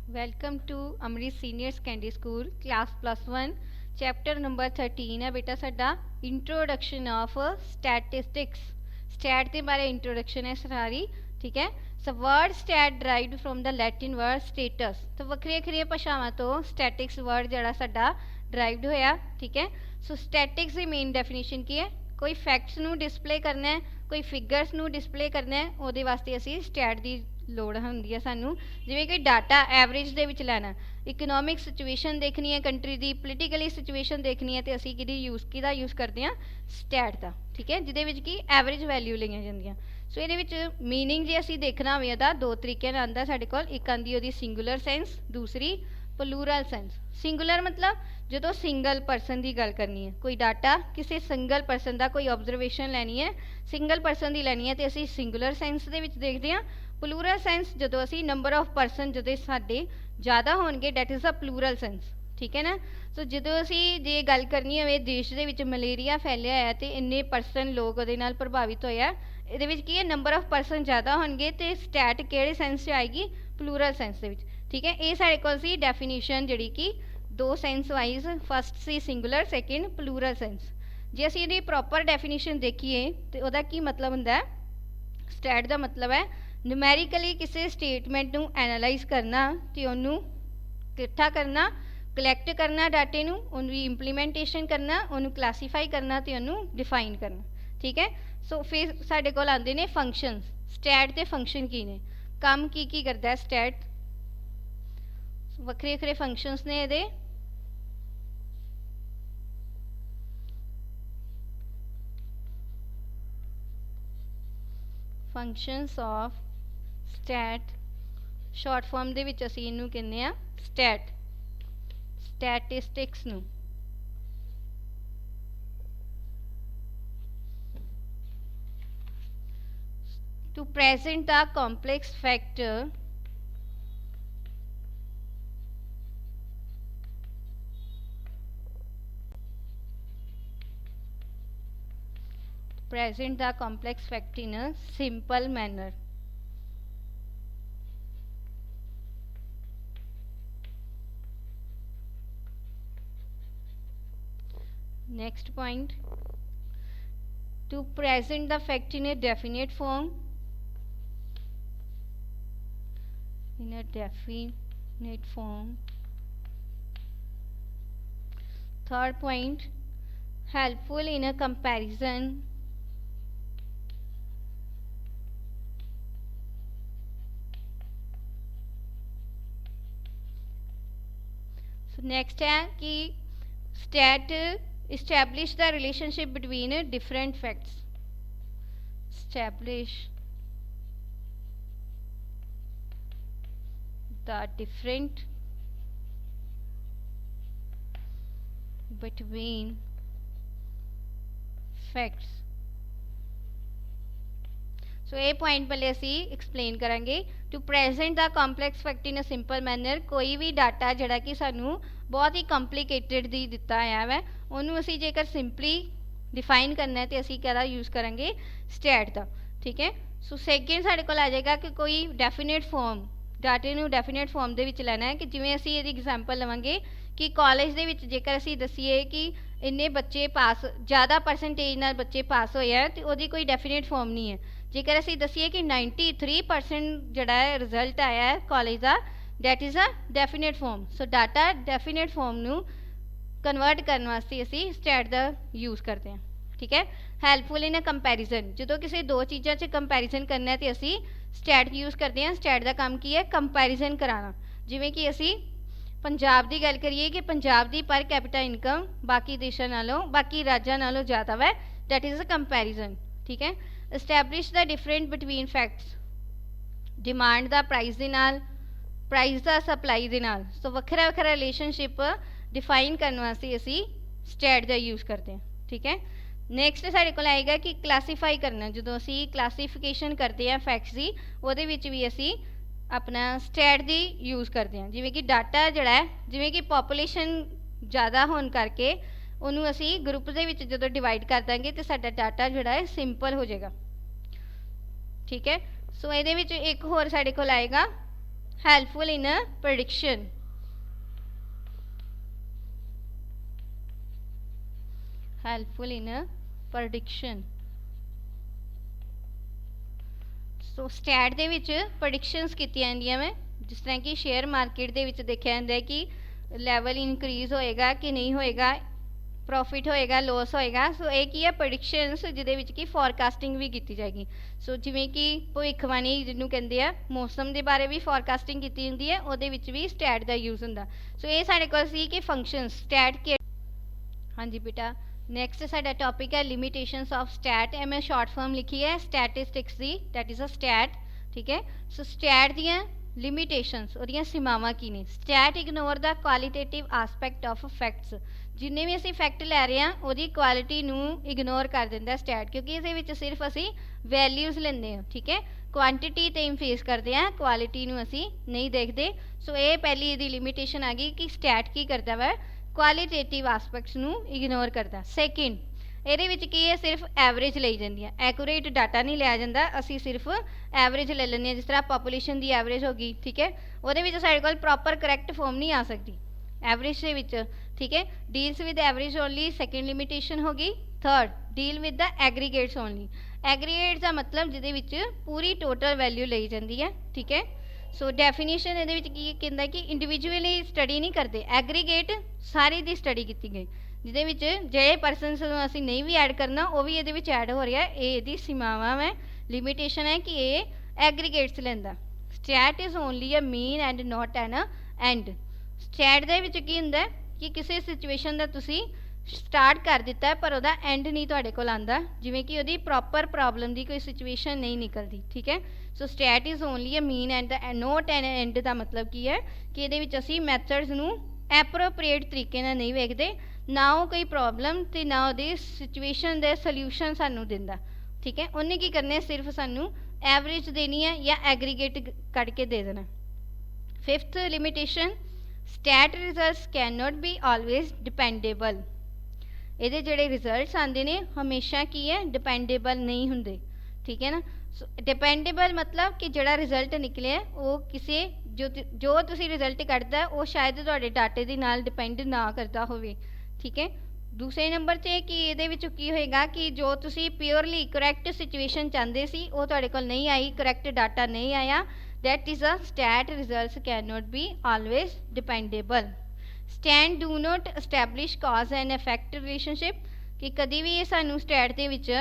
Welcome to Amrit senior secondary school class +1 chapter number 13 है बेटा साडा इंट्रोडक्शन ऑफ स्टैटिस्टिक्स। स्टैट के बारे इंट्रोडक्शन है सारी, ठीक है। So word stat derived from the Latin word status, तो वक्रिया वक्रिया भाषावां तो स्टैटिक्स वर्ड जड़ा साडा ड्राइव्ड होया, ठीक है। सो स्टैटिक्स की मेन डेफिनेशन की है, कोई फैक्ट्स नू डिस्पले करना है, कोई फिगर्स नू डिस्पले करना है, उहदे वास्ते असीं स्टैट की लोड़ होंदी है सानू। जिवें कि डाटा एवरेज दे विच लैना, इकनॉमिक सिचुएशन देखनी है कंट्री की, पोलीटिकली सिचुएशन देखनी है, तो असीं किहदा यूज़ करते हैं, स्टैट का, ठीक है, जिहदे विच कि एवरेज वैल्यू लईआं जांदियां। सो इहदे विच मीनिंग जे असीं देखना होवे तां दो तरीके नाल आंदा साडे कोल, एक आंदी ओहदी सिंगुलर सेंस, दूसरी प्लूरल सेंस। सिंगुलर मतलब जो सिंगल परसन की गल करनी है, कोई डाटा किसी सिंगल परसन का कोई ऑब्जरवेशन लैनी है, सिंगल परसन की लैनी है, तो असीं सिंगुलर सेंस दे विच देखते हैं। प्लूरल सेंस जो असी नंबर ऑफ परसन जो साडे ज़्यादा होणगे, that is a plural sense, ठीक है ना। सो जो असी जे गल करनी हो देश के मलेरिया फैलिया है तो इन्ने परसन लोग उहदे नाल प्रभावित होया, इहदे विच की है नंबर ऑफ परसन ज़्यादा होणगे, तो स्टैट किहड़े सेंस च आएगी, प्लूरल सेंस दे विच, ठीक है। ये साडे कोल सी डेफिनेशन जिहड़ी कि दो सेंस वाइज, फस्ट सी सिंगुलर, सैकेंड प्लूरल सेंस। जे असी इहदी प्रॉपर डेफिनेशन देखिए तो उहदा की मतलब हुंदा है, स्टैट का मतलब है न्यूमैरिकली किसी स्टेटमेंट नू एनालाइज करना, तो उन्होंने इकट्ठा करना, कलैक्ट करना डाटे नू, उनकी इंप्लीमेंटेशन करना, उन्होंने क्लासीफाई करना, तो उन्होंने डिफाइन करना, ठीक है। सो फिर साडे कोल आंदे ने फंक्शनस। स्टैट के फंक्शन की ने, काम की करता है स्टैट, वक्रे वक्रे फंक्शनस ने इहदे। Functions of stat, short form दे विच असीं इहनूं कहने आ स्टैट, स्टैटिस्टिक्स नूं। To present the complex factor in a simple manner. Next point, to present the fact in a definite form, in a definite form. Third point, helpful in a comparison, so next है कि stat establish the relationship between different facts, establish the different between facts। सो ये point पहले असी explain करांगे। To present the complex fact in a simple manner, कोई भी data जिहड़ा कि सानू बहुत ही कॉम्प्लीकेटेड दी दिता आया है, उन्होंने असी जेकर सिंपली डिफाइन करना है तो असी क्या यूज़ करेंगे, स्टैट का, ठीक है। सो सैकेंड साडे कोल आ जाएगा कि कोई डेफिनेट फॉर्म, डाटे नू डेफिनेट फॉर्म दे विच लैना है, कि जिवें असी इहदी एग्जाम्पल लवांगे कि कॉलेज दे विच जेकर असी दसीए कि इन्ने बच्चे पास, ज़्यादा परसेंटेज नाल बच्चे पास होए है, तो उहदी कोई डेफिनेट फॉर्म नहीं है। जेकर असी दसीए कि 93% जड़ा है रिजल्ट आया है कॉलेज का, that is a definite form. So data definite form नू कन्वर्ट करने वास्ते असी स्टैट का यूज़ करते हैं, ठीक है। हैल्पफुल इन अ कंपैरिजन, जो किसी दो चीज़ों से कंपैरिजन करना है तो असी स्टैट यूज़ करते हैं। स्टैट का काम की है, कंपैरिजन कराना। जिवें कि असी पंजाब की गल करिए कि पंजाब की पर कैपिटा इनकम बाकी देशों नालों, बाकी राज्यों नालों ज़्यादा है, डैट इज़ अ कंपैरिजन, ठीक है। Establish the different between facts, demand का प्राइस के नाल, प्राइस का सप्लाई के नाल। सो वखरा वखरा रिलेशनशिप डिफाइन करने वास्ते असी स्टैट का यूज़ करते हैं, ठीक है। नैक्सट साढ़े को आएगा कि क्लासीफाई करना, जो असी क्लासीफिकेशन करते हैं फैक्ट्स की, वो भी असी अपना स्टैट की यूज़ करते हैं। जिवें कि डाटा जड़ा है, जिवें कि पॉपूलेशन ज़्यादा होने करके उन्होंने असी ग्रुप के जो डिवाइड कर देंगे तो साडा डाटा जोड़ा है सिंपल हो जाएगा, ठीक है। सो ये एक होर साडे कोल आएगा helpful in prediction, helpful in prediction. So stat दे विच प्रेडिक्शनस कीतियां जांदियां मैं, जिस तरह कि शेयर मार्केट दे विच देखिया जांदा है कि लैवल इंक्रीज होएगा कि नहीं होएगा, प्रॉफिट होएगा लॉस होएगा। सो ये की है प्रेडिक्शनस, जिहदे विच कि फॉरकास्टिंग भी की जाएगी। सो जिवें कि भविष्यवाणी जिन्हों कहते हैं, मौसम के बारे भी फॉरकास्टिंग की होंदी है, उहदे विच भी स्टैट का यूज़ होंदा। सो ये साडे कोल सी कि फंक्शनस स्टैट के। हाँ जी बेटा, नैक्सट साडा टॉपिक है लिमिटेशंस ऑफ स्टैट। ए मैं शॉर्ट फॉर्म लिखी है स्टैटिस्टिक्स की, दैट इज़ अ स्टैट। ठीक है, सो स्टैट दियां लिमिटेशंस और सीमावां की ने। Stat ignore the qualitative aspect of facts, जिन्ने भी असी फैक्ट लै रहे हैं वो क्वालिटी नू इग्नोर कर दिंदा स्टैट, क्योंकि इस सिर्फ असी वैल्यूज़ लेंदे हैं। ठीक है, क्वांटिटी ते इंफेस करते हैं, क्वालिटी नू असी नहीं देखते। सो ये पहली इहदी लिमिटेशन आ गई कि स्टैट की करता वा, क्वालिटेटिव आसपैक्ट्स नू इग्नोर करता। सैकेंड, ਇਹਦੇ ਵਿੱਚ ਕੀ ਹੈ, ਸਿਰਫ ਐਵਰੇਜ ਲਈ ਜਾਂਦੀ ਹੈ, ਐਕੂਰੇਟ ਡਾਟਾ ਨਹੀਂ ਲਿਆ ਜਾਂਦਾ। ਅਸੀਂ ਸਿਰਫ ਐਵਰੇਜ ਲੈ ਲੈਂਦੇ ਹਾਂ, ਜਿਸ ਤਰ੍ਹਾਂ ਪਾਪੂਲੇਸ਼ਨ ਦੀ ਐਵਰੇਜ ਹੋ ਗਈ। ਠੀਕ ਹੈ, ਉਹਦੇ ਵਿੱਚ ਸਾਡੇ ਕੋਲ ਪ੍ਰੋਪਰ ਕਰੈਕਟ ਫਾਰਮ ਨਹੀਂ ਆ ਸਕਦੀ ਐਵਰੇਜ ਦੇ ਵਿੱਚ। ਠੀਕ ਹੈ, deals with average only, second limitation ਹੋ ਗਈ। Third, deal with the aggregates only. Aggregate ਦਾ ਮਤਲਬ ਜਿਹਦੇ ਵਿੱਚ ਪੂਰੀ ਟੋਟਲ ਵੈਲਿਊ ਲਈ ਜਾਂਦੀ ਹੈ। ਠੀਕ ਹੈ, ਸੋ ਡੈਫੀਨੇਸ਼ਨ ਇਹਦੇ ਵਿੱਚ ਕੀ ਕਹਿੰਦਾ ਕਿ ਇੰਡੀਵਿਜੂਅਲੀ ਸਟੱਡੀ ਨਹੀਂ ਕਰਦੇ, ਐਗਰੀਗੇਟ ਸਾਰੀ ਦੀ ਸਟੱਡੀ ਕੀਤੀ ਗਈ, ਜਿਹਦੇ ਵਿੱਚ ਜਿਹੜੇ ਪਰਸਨਸ ਨੂੰ ਅਸੀਂ ਨਹੀਂ ਵੀ ਐਡ ਕਰਨਾ ਉਹ ਵੀ ਇਹਦੇ ਵਿੱਚ ਐਡ ਹੋ ਰਿਹਾ। ਇਹ ਇਹਦੀ ਸੀਮਾਵਾਂ ਹੈ, ਲਿਮਿਟੇਸ਼ਨ ਹੈ ਕਿ ਇਹ ਐਗਰੀਗੇਟਸ ਲੈਂਦਾ। Stat is only a mean and not an end. Stat ਦੇ ਵਿੱਚ ਕੀ ਹੁੰਦਾ ਕਿ ਕਿਸੇ ਸਿਚੁਏਸ਼ਨ ਦਾ ਤੁਸੀਂ ਸਟਾਰਟ ਕਰ ਦਿੱਤਾ ਪਰ ਉਹਦਾ ਐਂਡ ਨਹੀਂ ਤੁਹਾਡੇ ਕੋਲ ਆਉਂਦਾ, ਜਿਵੇਂ ਕਿ ਉਹਦੀ ਪ੍ਰੋਪਰ ਪ੍ਰੋਬਲਮ ਦੀ ਕੋਈ ਸਿਚੁਏਸ਼ਨ ਨਹੀਂ ਨਿਕਲਦੀ। ਠੀਕ ਹੈ, so stat is only a mean and not an end ਦਾ ਮਤਲਬ ਕੀ ਹੈ ਕਿ ਇਹਦੇ ਵਿੱਚ ਅਸੀਂ ਮੈਥਡਸ ਨੂੰ ਐਪਰੋਪ੍ਰੀਏਟ ਤਰੀਕੇ ਨਾਲ ਨਹੀਂ ਵੇਖਦੇ, ਨਾ ਉਹ ਕੋਈ ਪ੍ਰੋਬਲਮ ਤੇ ਨਾ ਉਹਦੀ ਸਿਚੁਏਸ਼ਨ ਦੇ ਸੋਲਿਊਸ਼ਨ ਸਾਨੂੰ ਦਿੰਦਾ। ਠੀਕ ਹੈ, ਉਹਨੇ ਕੀ ਕਰਨਾ, ਸਿਰਫ ਸਾਨੂੰ ਐਵਰੇਜ ਦੇਣੀ ਹੈ ਜਾਂ ਐਗਰੀਗੇਟ ਕੱਢ ਕੇ ਦੇ ਦੇਣਾ। Fifth limitation, stat results can not be always dependable. ਇਹਦੇ ਜਿਹੜੇ ਰਿਜ਼ਲਟਸ ਆਉਂਦੇ ਨੇ ਹਮੇਸ਼ਾ ਕੀ ਹੈ, ਡਿਪੈਂਡੇਬਲ ਨਹੀਂ ਹੁੰਦੇ। ਠੀਕ ਹੈ ਨਾ, ਸੋ ਡਿਪੈਂਡੇਬਲ ਮਤਲਬ ਕਿ ਜਿਹੜਾ ਰਿਜ਼ਲਟ ਨਿਕਲਿਆ ਉਹ ਕਿਸੇ ਜੋ ਤੁਸੀਂ ਰਿਜ਼ਲਟ ਕੱਢਦਾ ਉਹ ਸ਼ਾਇਦ ਤੁਹਾਡੇ ਡਾਟੇ ਦੇ ਨਾਲ ਡਿਪੈਂਡ ਨਾ ਕਰਦਾ ਹੋਵੇ। ਠੀਕ ਹੈ, ਦੂਸਰੇ ਨੰਬਰ 'ਤੇ ਕਿ ਇਹਦੇ ਵਿੱਚ ਕੀ ਹੋਏਗਾ ਕਿ ਜੋ ਤੁਸੀਂ ਪਿਓਰਲੀ ਕਰੈਕਟ ਸਿਚੁਏਸ਼ਨ ਚਾਹੁੰਦੇ ਸੀ ਉਹ ਤੁਹਾਡੇ ਕੋਲ ਨਹੀਂ ਆਈ, ਕਰੈਕਟ ਡਾਟਾ ਨਹੀਂ ਆਇਆ, that is a stat results cannot be always dependable. Stat do not establish cause and effect relationship, ਕਿ ਕਦੀ ਵੀ ਇਹ ਸਾਨੂੰ ਸਟੈਟ ਦੇ ਵਿੱਚ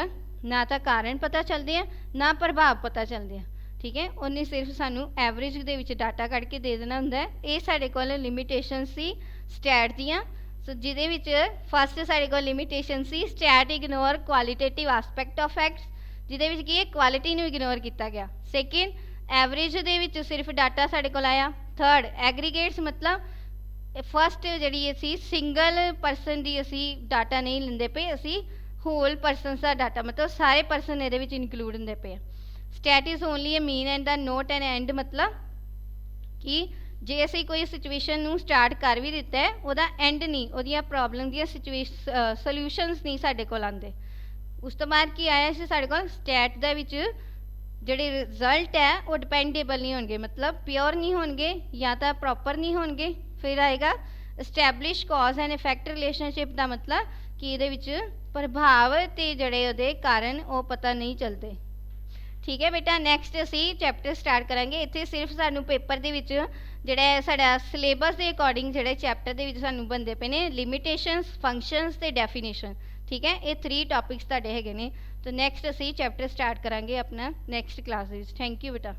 ਨਾ ਤਾਂ ਕਾਰਨ ਪਤਾ ਚੱਲਦੇ ਆ ਨਾ ਪ੍ਰਭਾਵ ਪਤਾ ਚੱਲਦੇ ਆ। ਠੀਕ ਹੈ, ਉਹਨੇ ਸਿਰਫ ਸਾਨੂੰ ਐਵਰੇਜ ਦੇ ਵਿੱਚ ਡਾਟਾ ਕੱਢ ਕੇ ਦੇ ਦੇਣਾ ਹੁੰਦਾ ਹੈ। ਇਹ ਸਾਡੇ ਕੋਲ ਲਿਮਿਟੇਸ਼ਨ ਸੀ ਸਟੈਟ ਦੀਆਂ। ਸੋ ਜਿਹਦੇ ਵਿੱਚ ਫਸਟ ਸਾਡੇ ਕੋਲ ਲਿਮਿਟੇਸ਼ਨ ਸੀ stat ignore qualitative aspect of facts, ਜਿਹਦੇ ਵਿੱਚ ਕੀ ਹੈ ਕੁਆਲਿਟੀ ਨੂੰ ਇਗਨੋਰ ਕੀਤਾ ਗਿਆ। ਸੈਕਿੰਡ, ਐਵਰੇਜ ਦੇ ਵਿੱਚ ਸਿਰਫ ਡਾਟਾ ਸਾਡੇ ਕੋਲ ਆਇਆ। ਥਰਡ, ਐਗਰੀਗੇਟਸ ਮਤਲਬ ਫਸਟ ਜਿਹੜੀ ਅਸੀਂ ਸਿੰਗਲ ਪਰਸਨ ਦੀ ਅਸੀਂ ਡਾਟਾ ਨਹੀਂ ਲੈਂਦੇ ਪਏ, ਅਸੀਂ ਹੋਲ ਪਰਸਨਸ ਦਾ ਡਾਟਾ ਮਤਲਬ ਸਾਰੇ ਪਰਸਨ ਇਹਦੇ ਵਿੱਚ ਇਨਕਲੂਡ ਹੁੰਦੇ ਪਏ। Stat is only a mean and ਦਾ ਨੋਟ ਐਨ ਐਂਡ, ਮਤਲਬ ਕਿ ਜੇ ਅਸੀਂ ਕੋਈ ਸਿਚੁਏਸ਼ਨ ਨੂੰ ਸਟਾਰਟ ਕਰ ਵੀ ਦਿੱਤਾ ਹੈ ਉਹਦਾ ਐਂਡ ਨਹੀਂ, ਉਹਦੀਆਂ ਪ੍ਰੋਬਲਮ ਦੀਆਂ ਸੋਲਿਊਸ਼ਨਸ ਨਹੀਂ ਸਾਡੇ ਕੋਲ ਆਉਂਦੇ। ਉਸ ਤੋਂ ਬਾਅਦ ਕੀ ਆਇਆ ਸੀ ਸਾਡੇ ਕੋਲ, ਸਟੈਟ ਦੇ ਵਿੱਚ ਜਿਹੜੇ ਰਿਜ਼ਲਟ ਹੈ ਉਹ ਡਿਪੈਂਡੇਬਲ ਨਹੀਂ ਹੋਣਗੇ, ਮਤਲਬ ਪਿਓਰ ਨਹੀਂ ਹੋਣਗੇ ਜਾਂ ਤਾਂ ਪ੍ਰੋਪਰ ਨਹੀਂ ਹੋਣਗੇ। ਫਿਰ ਆਏਗਾ establish cause and effect relationship ਦਾ ਮਤਲਬ ਕਿ ਇਹਦੇ ਵਿੱਚ ਪ੍ਰਭਾਵ ਤੇ ਜਿਹੜੇ ਉਹਦੇ ਕਾਰਨ ਉਹ ਪਤਾ ਨਹੀਂ ਚੱਲਦੇ। ਠੀਕ ਹੈ ਬੇਟਾ, ਨੈਕਸਟ ਅਸੀਂ ਚੈਪਟਰ ਸਟਾਰਟ ਕਰਾਂਗੇ। ਇੱਥੇ ਸਿਰਫ ਸਾਨੂੰ ਪੇਪਰ ਦੇ ਵਿੱਚ ਜਿਹੜਾ ਸਾਡਾ ਸਿਲੇਬਸ ਦੇ ਅਕੋਰਡਿੰਗ ਜਿਹੜੇ ਚੈਪਟਰ ਦੇ ਵਿੱਚ ਸਾਨੂੰ ਬਣਦੇ ਪਏ ਨੇ ਲਿਮਿਟੇਸ਼ਨਸ, ਫੰਕਸ਼ਨਸ ਤੇ ਡੈਫੀਨੇਸ਼ਨ। ਠੀਕ ਹੈ, ਇਹ 3 ਟੌਪਿਕਸ ਤੁਹਾਡੇ ਹੈਗੇ ਨੇ। तो नैक्सट असी चैप्टर स्टार्ट करांगे अपना नैक्सट क्लास। थैंक यू बेटा।